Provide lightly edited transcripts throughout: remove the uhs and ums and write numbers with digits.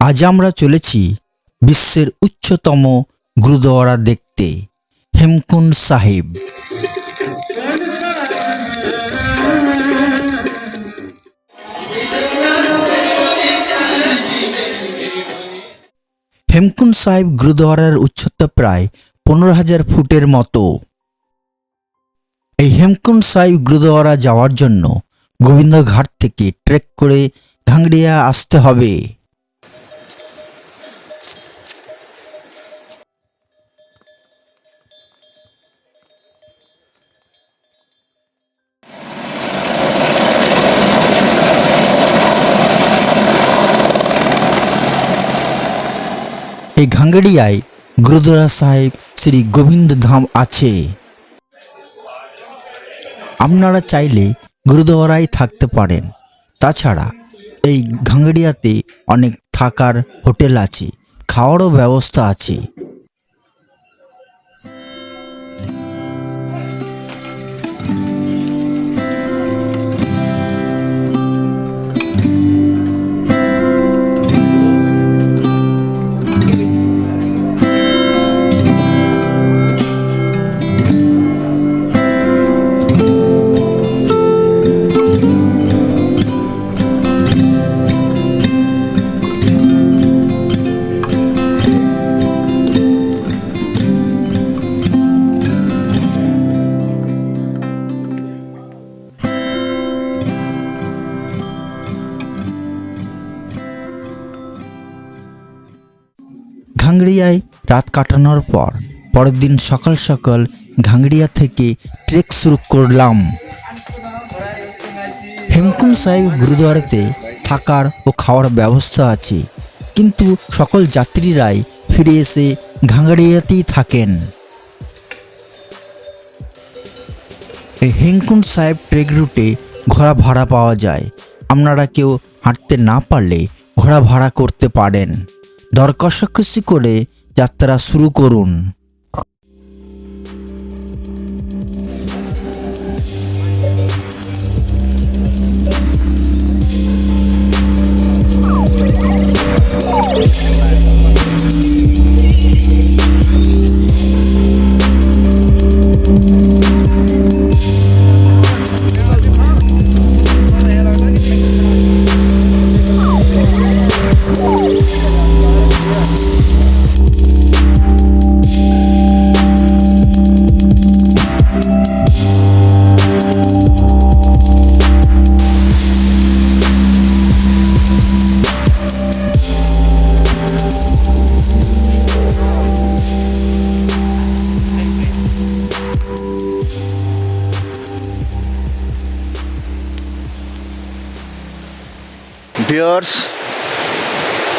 আজ আমরা চলেছি বিশ্বের উচ্চতম গুরুদ্বারা দেখতে, হেমকুণ্ড সাহিব। হেমকুণ্ড সাহিব গুরুদ্বারার উচ্চতা প্রায় 15,000 ফুটের মতো। এই হেমকুণ্ড সাহিব গুরুদ্বারা যাওয়ার জন্য গোবিন্দঘাট থেকে ট্রেক করে ঘাংড়িয়া আসতে হবে। এই ঘাংড়িয়ায় গুরুদ্বারা সাহেব শ্রী গোবিন্দ ধাম আছে। আপনারা চাইলে গুরুদ্বারায় থাকতে পারেন। তাছাড়া এই ঘাংড়িয়াতে অনেক থাকার হোটেল আছে, খাওয়ারও ব্যবস্থা আছে। ঘাংড়িয়ায় রাত কাটানোর পর পরের দিন সকাল সকাল ঘাংড়িয়া থেকে ট্রেক শুরু করলাম। হেমকুণ্ড সাহিব গুরুদ্বারাতে থাকার ও খাওয়ার ব্যবস্থা আছে, কিন্তু সকল যাত্রীরাই ফিরে এসে ঘাংড়িয়াতেই থাকেন। এই হেমকুণ্ড সাহিব ট্রেক রুটে ঘোড়া ভাড়া পাওয়া যায়। আপনারা কেউ হাঁটতে না পারলে ঘোড়া ভাড়া করতে পারেন। দর কষাকষি করে যাত্রা শুরু করুন। ভিউয়ার্স,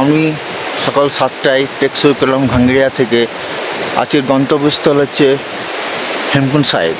আমি সকাল 7টায় ট্রেক শুরু করলাম ঘাংড়িয়া থেকে। আজকের গন্তব্যস্থল হচ্ছে হেমকুণ্ড সাহিব।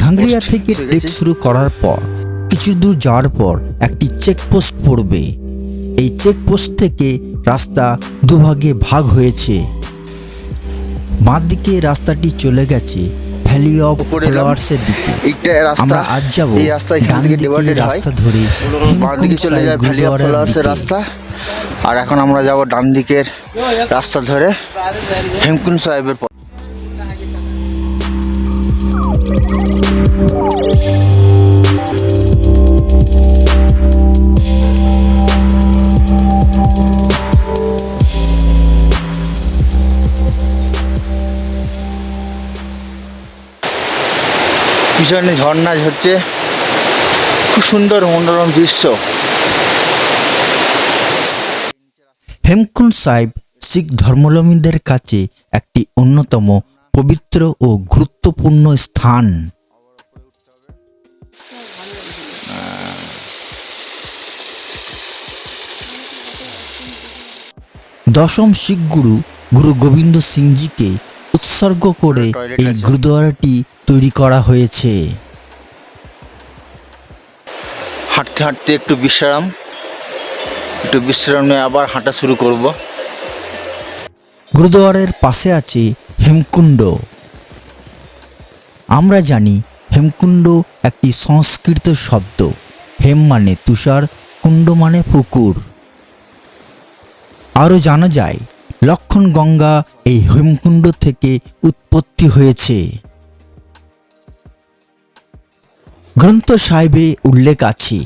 ঘাংড়িয়া থেকে ট্রেক শুরু করার পর কিছু দূর যাওয়ার পর একটি চেকপোস্ট পড়বে। এই চেকপোস্ট থেকে রাস্তা দুভাগে ভাগ হয়েছে। বাঁ দিকে রাস্তাটি চলে গেছে ভ্যালি অফ ফ্লাওয়ার্সের দিকে। আমরা আজ যাব ডান দিকে রাস্তা ধরে হেমকুণ্ড সাহিব গুরুদ্বারার দিকে। আর এখন আমরা যাব ডান দিকের রাস্তা ধরে হেমকুণ্ড সাহিবের। পিছনে ঝর্ণা ঝরছে, খুব সুন্দর মনোরম দৃশ্য। হেমকুণ্ড সাহিব শিখ ধর্মাবলম্বীদের কাছে একটি অন্যতম পবিত্র ও গুরুত্বপূর্ণ স্থান। দশম শিখ গুরু গুরু গোবিন্দ সিংজিকে উৎসর্গ করে এই গুরুদ্বারাটি তৈরি করা হয়েছে। হাঁটতে হাঁটতে একটু বিশ্রাম নিয়ে আবার হাঁটা শুরু করব। গুরুদুয়ারের পাশে আছে হেমকুণ্ড। আমরা জানি হেমকুণ্ড একটি সংস্কৃত শব্দ। হেম মানে তুষার, কুণ্ড মানে পুকুর। আরও জানা যায় লক্ষণ গঙ্গা এই হেমকুণ্ড থেকে উৎপত্তি হয়েছে। গ্রন্থ সাহেবে উল্লেখ আছে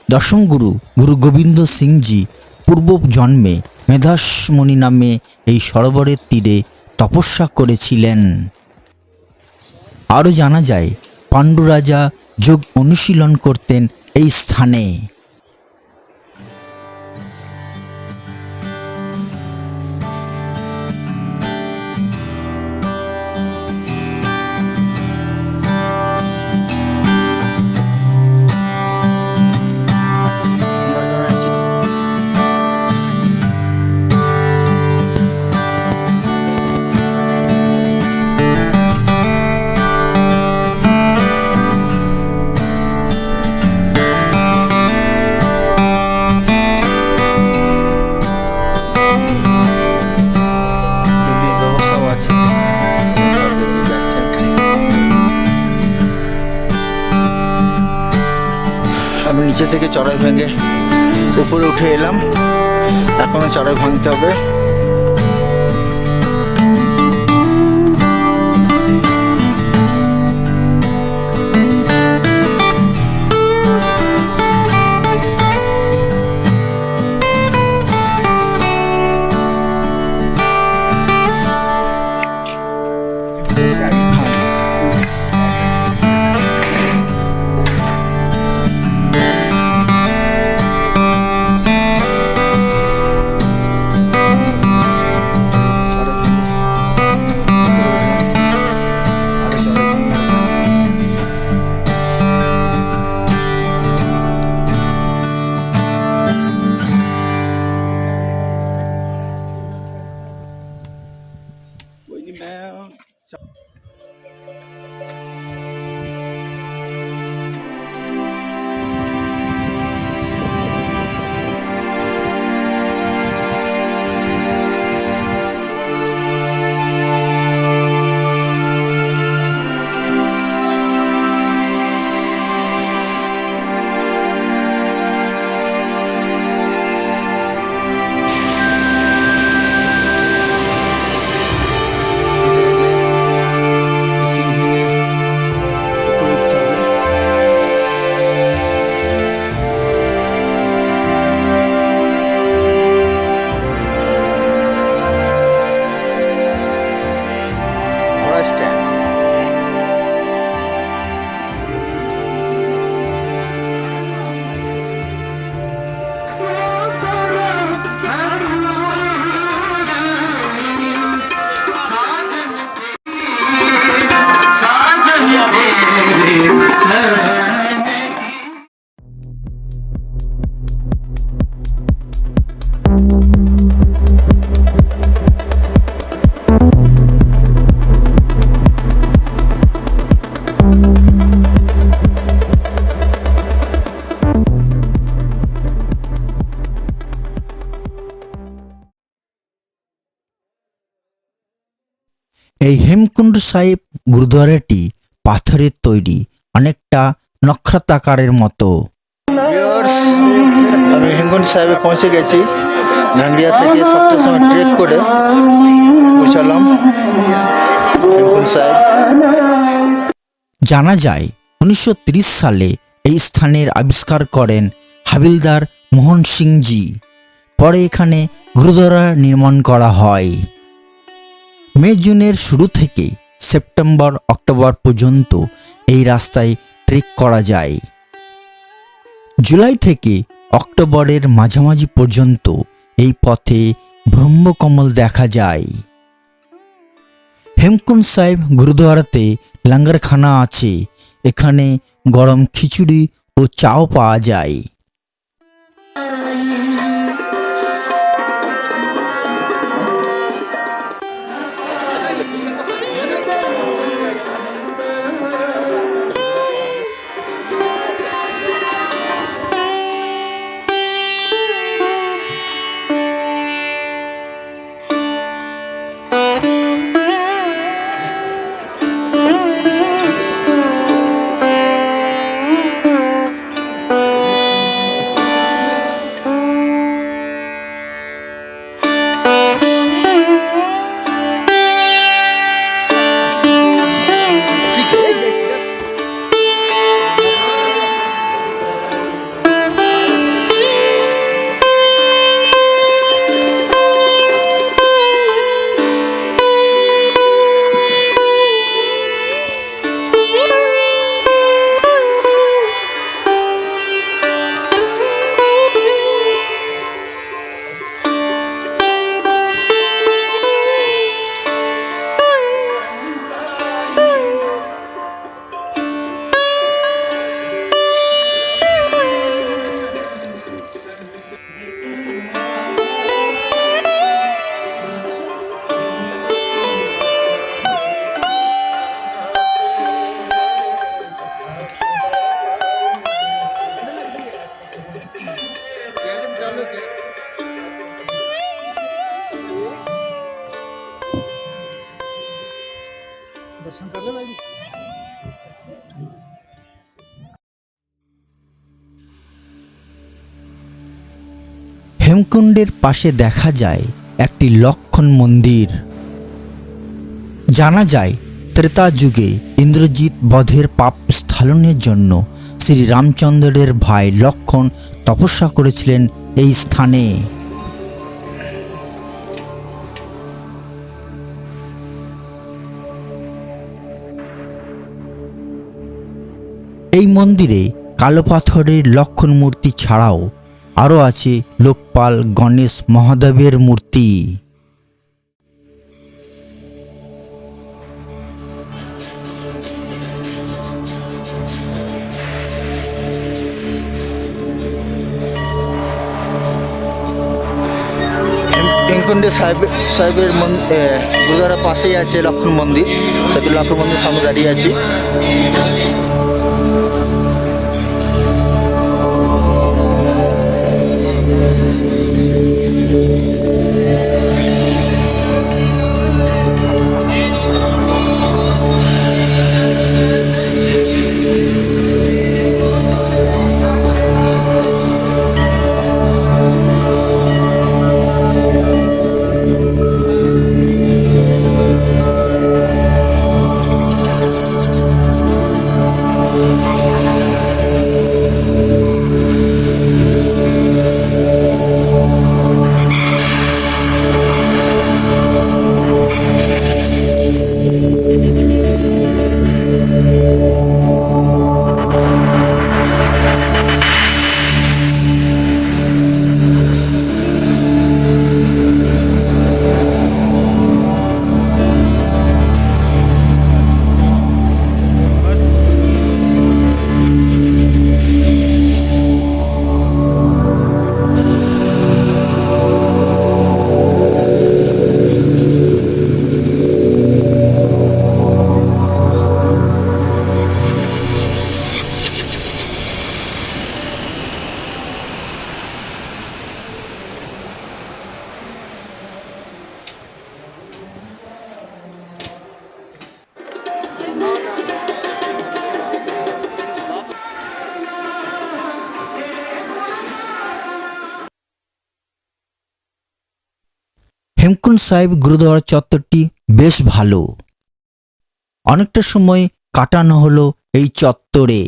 দশম গুরু গুরু গোবিন্দ সিংজি পূর্ব জন্মে মেধাসমণি নামে এই সরোবরের তীরে তপস্যা করেছিলেন। আরও জানা যায় পাণ্ডু রাজা যোগ অনুশীলন করতেন এই স্থানে। আমি নিচে থেকে চড়াই ভেঙে উপরে উঠে এলাম, এখনো চড়াই ভাঙতে হবে। এই হেমকুণ্ড সাহেব গুরুদ্বারাটি পাথরের তৈরি, অনেকটা নক্ষত্রাকারের মতো। আমি হেমকুণ্ড সাহেবে পৌঁছে গেছি। ভাঙ্গড়িয়া থেকে 7টার সময় ট্রেক করে পৌঁছালাম হেমকুণ্ড সাহেব। জানা যায় 1930 সালে এই স্থানের আবিষ্কার করেন হাবিলদার মোহন সিংজি। পরে এখানে গুরুদ্বারা নির্মাণ করা হয়। মে জুনের শুরু থেকে সেপ্টেম্বর অক্টোবর পর্যন্ত এই রাস্তায় ট্রেক করা যায়। জুলাই থেকে অক্টোবরের মাঝামাঝি পর্যন্ত এই পথে ব্রহ্মকমল দেখা যায়। হেমকুণ্ড সাহেব গুরুদ্বারাতে লঙ্গরখানা আছে। এখানে গরম খিচুড়ি ও চাও পাওয়া যায়। दर्शन कर ले भाई। হেমকুণ্ডের পাশে দেখা যায় একটি লক্ষণ মন্দির। জানা যায় ত্রেতা যুগে ইন্দ্রজিৎ বধের পাপ স্খলনের জন্য শ্রী রামচন্দ্রের ভাই লক্ষণ তপস্যা করেছিলেন এই স্থানে। এই মন্দিরে কালো পাথরের লক্ষণ মূর্তি ছাড়াও আরও আছে লোকপাল গণেশ মহাদেবের মূর্তি। হেমকুণ্ডে সাহেবের গুরুদ্বারার পাশেই আছে লক্ষণ মন্দির। সাহেবের লক্ষণ মন্দির সামনে দাঁড়িয়ে আছি। হেমকুণ্ড সাহেব গুরুদ্বারা চত্বরটি বেশ ভালো। অনেকটা সময় কাটানো হলো এই চত্বরে।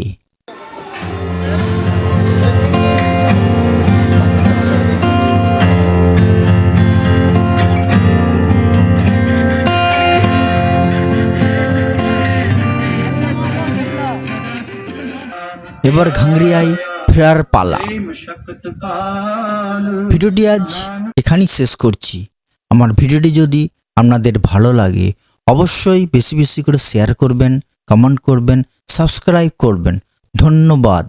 এবার ঘাংরিয়ায় ফেরার পালা। ভিডিওটি আজ এখানেই শেষ করছি। আমার ভিডিওটি যদি আপনাদের ভালো লাগে অবশ্যই বেশি বেশি করে শেয়ার করবেন, কমেন্ট করবেন, সাবস্ক্রাইব করবেন। ধন্যবাদ।